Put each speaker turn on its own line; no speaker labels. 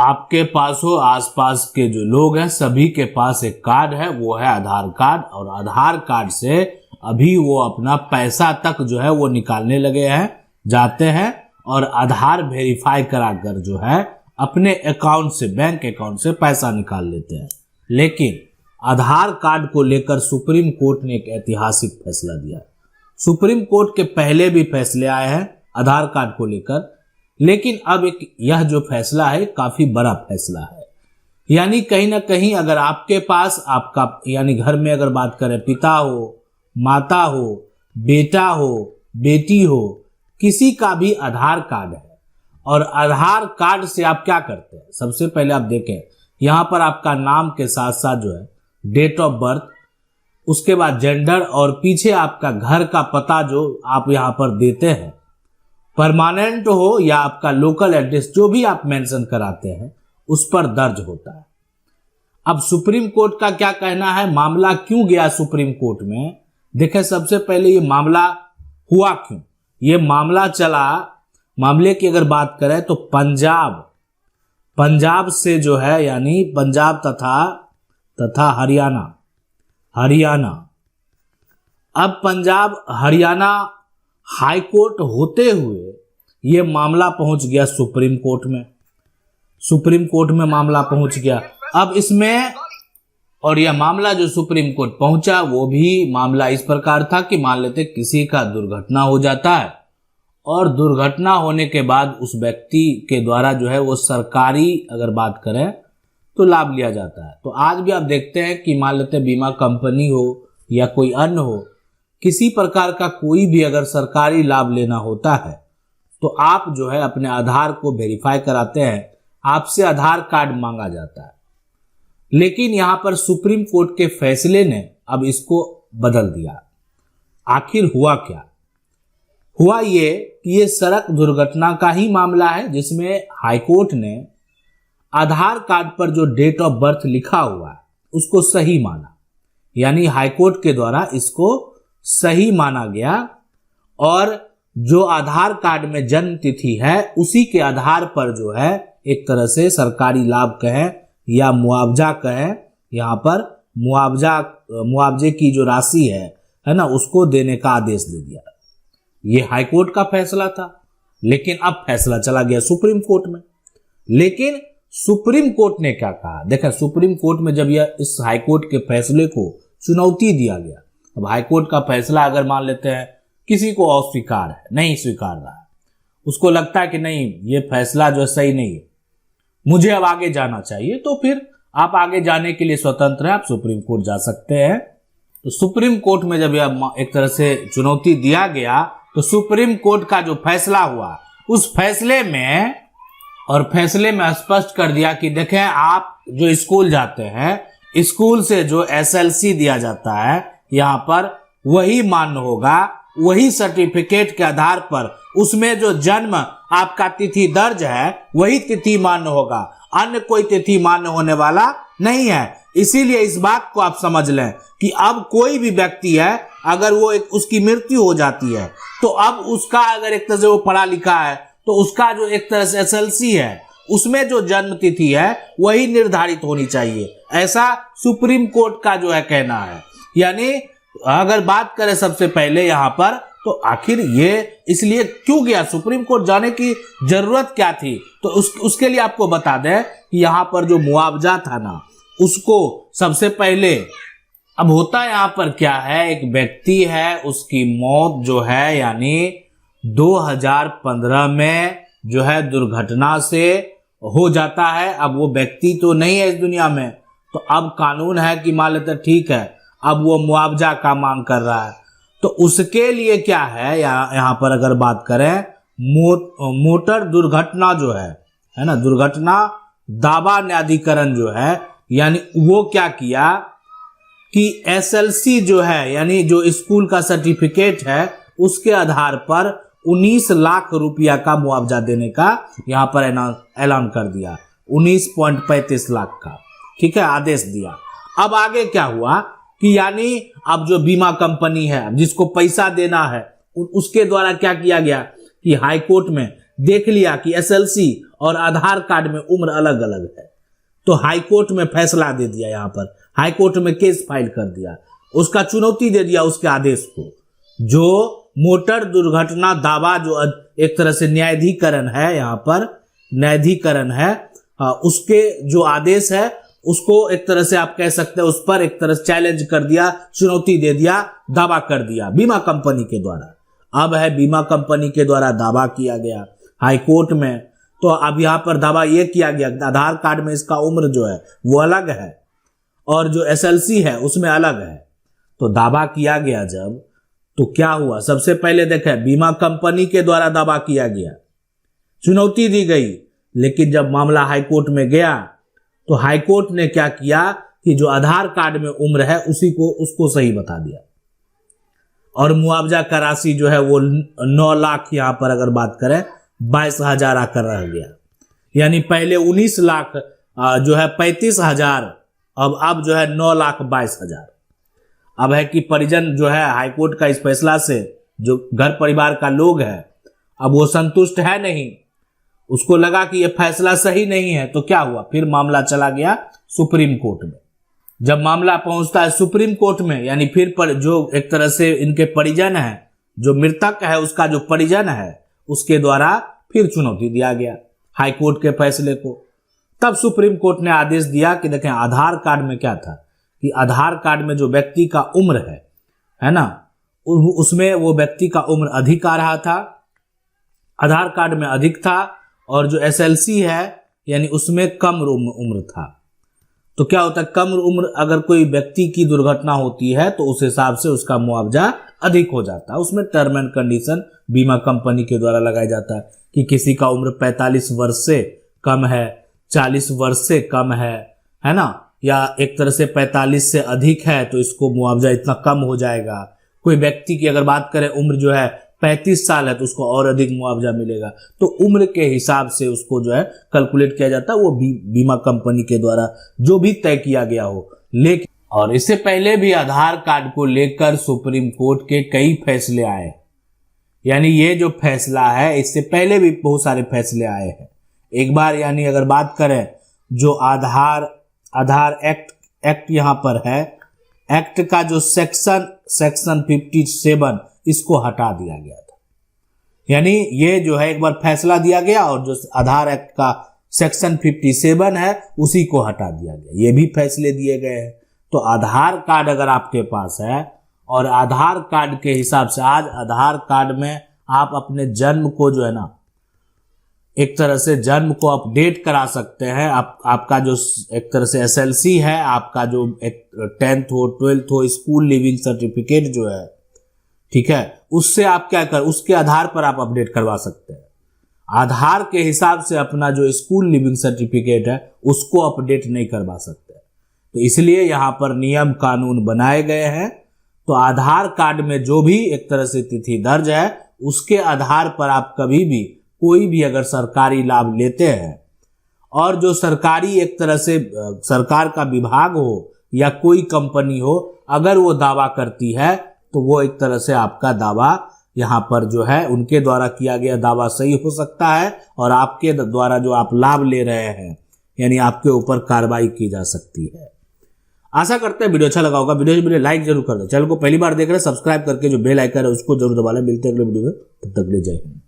आपके पास हो, आसपास के जो लोग हैं सभी के पास एक कार्ड है, वो है आधार कार्ड। और आधार कार्ड से अभी वो अपना पैसा तक जो है वो निकालने लगे हैं, जाते हैं और आधार वेरीफाई कराकर जो है अपने अकाउंट से, बैंक अकाउंट से पैसा निकाल लेते हैं। लेकिन आधार कार्ड को लेकर सुप्रीम कोर्ट ने एक ऐतिहासिक फैसला दिया। सुप्रीम कोर्ट के पहले भी फैसले आए हैं आधार कार्ड को लेकर, लेकिन अब यह जो फैसला है काफी बड़ा फैसला है। यानी कहीं ना कहीं अगर आपके पास आपका, यानी घर में अगर बात करें, पिता हो, माता हो, बेटा हो, बेटी हो, किसी का भी आधार कार्ड है और आधार कार्ड से आप क्या करते हैं, सबसे पहले आप देखें यहां पर आपका नाम के साथ साथ जो है डेट ऑफ बर्थ, उसके बाद जेंडर और पीछे आपका घर का पता जो आप यहां पर देते हैं, परमानेंट हो या आपका लोकल एड्रेस जो भी आप मेंशन कराते हैं उस पर दर्ज होता है। अब सुप्रीम कोर्ट का क्या कहना है, मामला क्यों गया सुप्रीम कोर्ट में? देखें सबसे पहले ये मामला हुआ क्यों, ये मामला चला, मामले की अगर बात करें तो पंजाब से जो है, यानी पंजाब तथा हरियाणा। अब पंजाब हरियाणा हाई कोर्ट होते हुए ये मामला पहुंच गया सुप्रीम कोर्ट में। सुप्रीम कोर्ट में मामला पहुंच गया। अब इसमें, और यह मामला जो सुप्रीम कोर्ट पहुंचा वो भी मामला इस प्रकार था कि मान लेते किसी का दुर्घटना हो जाता है और दुर्घटना होने के बाद उस व्यक्ति के द्वारा जो है वो सरकारी अगर बात करें तो लाभ लिया जाता है। तो आज भी आप देखते हैं कि मान लेते बीमा कंपनी हो या कोई अन्य हो, किसी प्रकार का कोई भी अगर सरकारी लाभ लेना होता है तो आप जो है अपने आधार को वेरीफाई कराते हैं, आपसे आधार कार्ड मांगा जाता है। लेकिन यहां पर सुप्रीम कोर्ट के फैसले ने अब इसको बदल दिया। आखिर हुआ क्या? हुआ ये कि ये सड़क दुर्घटना का ही मामला है जिसमें हाईकोर्ट ने आधार कार्ड पर जो डेट ऑफ बर्थ लिखा हुआ है उसको सही माना, यानी हाईकोर्ट के द्वारा इसको सही माना गया और जो आधार कार्ड में जन्म तिथि है उसी के आधार पर जो है एक तरह से सरकारी लाभ कहें या मुआवजा कहें, यहाँ पर मुआवजे की जो राशि है ना, उसको देने का आदेश दे दिया। ये हाईकोर्ट का फैसला था, लेकिन अब फैसला चला गया सुप्रीम कोर्ट में। लेकिन सुप्रीम कोर्ट ने क्या कहा, देखा सुप्रीम कोर्ट में जब यह इस हाईकोर्ट के फैसले को चुनौती दिया गया, अब हाईकोर्ट का फैसला अगर मान लेते हैं किसी को अस्वीकार है, नहीं स्वीकार रहा है, उसको लगता है कि नहीं ये फैसला जो सही नहीं है, मुझे अब आगे जाना चाहिए, तो फिर आप आगे जाने के लिए स्वतंत्र हैं, आप सुप्रीम कोर्ट जा सकते हैं। तो सुप्रीम कोर्ट में जब यह एक तरह से चुनौती दिया गया तो सुप्रीम कोर्ट का जो फैसला हुआ उस फैसले में स्पष्ट कर दिया कि देखें आप जो स्कूल जाते हैं, स्कूल से जो SLC दिया जाता है यहाँ पर वही मान्य होगा, वही सर्टिफिकेट के आधार पर उसमें जो जन्म आपका तिथि दर्ज है वही तिथि मान्य होगा, अन्य कोई तिथि मान्य होने वाला नहीं है। इसीलिए इस बात को आप समझ लें कि अब कोई भी व्यक्ति है अगर वो उसकी मृत्यु हो जाती है तो अब उसका अगर एक तरह से वो पढ़ा लिखा है तो उसका जो एक तरह से SLC है उसमें जो जन्म तिथि है वही निर्धारित होनी चाहिए, ऐसा सुप्रीम कोर्ट का जो है कहना है। यानी अगर बात करें सबसे पहले यहाँ पर तो आखिर ये इसलिए क्यों गया, सुप्रीम कोर्ट जाने की जरूरत क्या थी, तो उसके लिए आपको बता दें कि यहाँ पर जो मुआवजा था ना उसको सबसे पहले, अब होता यहाँ पर क्या है, एक व्यक्ति है उसकी मौत जो है यानी 2015 में जो है दुर्घटना से हो जाता है। अब वो व्यक्ति तो नहीं है इस दुनिया में, तो अब कानून है कि मान लेते ठीक है अब वो मुआवजा का मांग कर रहा है, तो उसके लिए क्या है यहाँ पर अगर बात करें मोटर दुर्घटना जो है ना, दुर्घटना दावा न्यायाधिकरण जो है, यानी वो क्या किया कि SLC जो है यानी जो स्कूल का सर्टिफिकेट है उसके आधार पर 19 लाख रुपया का मुआवजा देने का यहाँ पर ऐलान कर दिया, 19.35 लाख का, ठीक है, आदेश दिया। अब आगे क्या हुआ कि यानी अब जो बीमा कंपनी है जिसको पैसा देना है उसके द्वारा क्या किया गया कि हाई कोर्ट में देख लिया कि SLC और आधार कार्ड में उम्र अलग अलग है। तो हाईकोर्ट में फैसला दे दिया, यहां पर हाईकोर्ट में केस फाइल कर दिया, उसका चुनौती दे दिया उसके आदेश को। जो मोटर दुर्घटना दावा जो एक तरह से न्यायाधिकरण है, यहां पर न्यायाधिकरण है, उसके जो आदेश है उसको एक तरह से आप कह सकते हैं उस पर एक तरह से चैलेंज कर दिया, चुनौती दे दिया, दावा कर दिया बीमा कंपनी के द्वारा। अब है बीमा कंपनी के द्वारा दावा किया गया हाईकोर्ट में। तो अब यहां पर दावा यह किया गया आधार कार्ड में इसका उम्र जो है वो अलग है और जो एसएलसी है उसमें अलग है। तो दावा किया गया जब, तो क्या हुआ, सबसे पहले देखें बीमा कंपनी के द्वारा दावा किया गया, चुनौती दी गई, लेकिन जब मामला हाईकोर्ट में गया तो हाईकोर्ट ने क्या किया कि जो आधार कार्ड में उम्र है उसको सही बता दिया और मुआवजा का राशि जो है वो 9 लाख, यहां पर अगर बात करें 22,000 आकर रह गया। यानी पहले 19 लाख जो है 35,000, अब जो है 9,22,000। अब है कि परिजन जो है हाईकोर्ट का इस फैसला से, जो घर परिवार का लोग है, अब वो संतुष्ट है नहीं, उसको लगा कि ये फैसला सही नहीं है। तो क्या हुआ, फिर मामला चला गया सुप्रीम कोर्ट में। जब मामला पहुंचता है सुप्रीम कोर्ट में, यानी फिर पर जो एक तरह से इनके परिजन है, जो मृतक है उसका जो परिजन है, उसके द्वारा फिर चुनौती दिया गया हाईकोर्ट के फैसले को। तब सुप्रीम कोर्ट ने आदेश दिया कि देखें आधार कार्ड में क्या था कि आधार कार्ड में जो व्यक्ति का उम्र है ना, उसमें वो व्यक्ति का उम्र अधिक आ रहा था, आधार कार्ड में अधिक था, और जो एसएलसी है यानी उसमें कम उम्र था। तो क्या होता है, कम उम्र अगर कोई व्यक्ति की दुर्घटना होती है तो उस हिसाब से उसका मुआवजा अधिक हो जाता है। उसमें टर्म एंड कंडीशन बीमा कंपनी के द्वारा लगाया जाता है कि किसी का उम्र 45 वर्ष से कम है, 40 वर्ष से कम है ना, या एक तरह से 45 से अधिक है तो इसको मुआवजा इतना कम हो जाएगा। कोई व्यक्ति की अगर बात करें उम्र जो है 35 साल है तो उसको और अधिक मुआवजा मिलेगा। तो उम्र के हिसाब से उसको जो है कैलकुलेट किया जाता है, वो बीमा कंपनी के द्वारा जो भी तय किया गया हो। लेकिन और इससे पहले भी आधार कार्ड को लेकर सुप्रीम कोर्ट के कई फैसले आए, यानी ये जो फैसला है इससे पहले भी बहुत सारे फैसले आए हैं। एक बार यानी अगर बात करें जो आधार एक्ट यहां पर है, एक्ट का जो सेक्शन 57 इसको हटा दिया गया था। यानी ये जो है एक बार फैसला दिया गया और जो आधार एक्ट का सेक्शन 57 है उसी को हटा दिया गया, ये भी फैसले दिए गए हैं। तो आधार कार्ड अगर आपके पास है और आधार कार्ड के हिसाब से आज आधार कार्ड में आप अपने जन्म को जो है ना एक तरह से जन्म को अपडेट करा सकते हैं। आपका जो एक तरह से एसएलसी है, आपका जो 10th हो 12th हो स्कूल लिविंग सर्टिफिकेट जो है, ठीक है, उससे आप क्या कर उसके आधार पर आप अपडेट करवा सकते हैं। आधार के हिसाब से अपना जो स्कूल लिविंग सर्टिफिकेट है उसको अपडेट नहीं करवा सकते। तो इसलिए यहां पर नियम कानून बनाए गए हैं। तो आधार कार्ड में जो भी एक तरह से तिथि दर्ज है उसके आधार पर आप कभी भी कोई भी अगर सरकारी लाभ लेते हैं और जो सरकारी एक तरह से सरकार का विभाग हो या कोई कंपनी हो, अगर वो दावा करती है तो वो एक तरह से आपका दावा यहाँ पर जो है उनके द्वारा किया गया दावा सही हो सकता है और आपके द्वारा जो आप लाभ ले रहे हैं यानी आपके ऊपर कार्रवाई की जा सकती है। आशा करते हैं वीडियो अच्छा लगा होगा। वीडियो लाइक जरूर कर दें। चैनल को पहली बार देख रहे हैं सब्सक्राइब करके जो बेल आइकन है उसको जरूर दबा लें। मिलते हैं अगले वीडियो में, तब तक ले जय हिंद।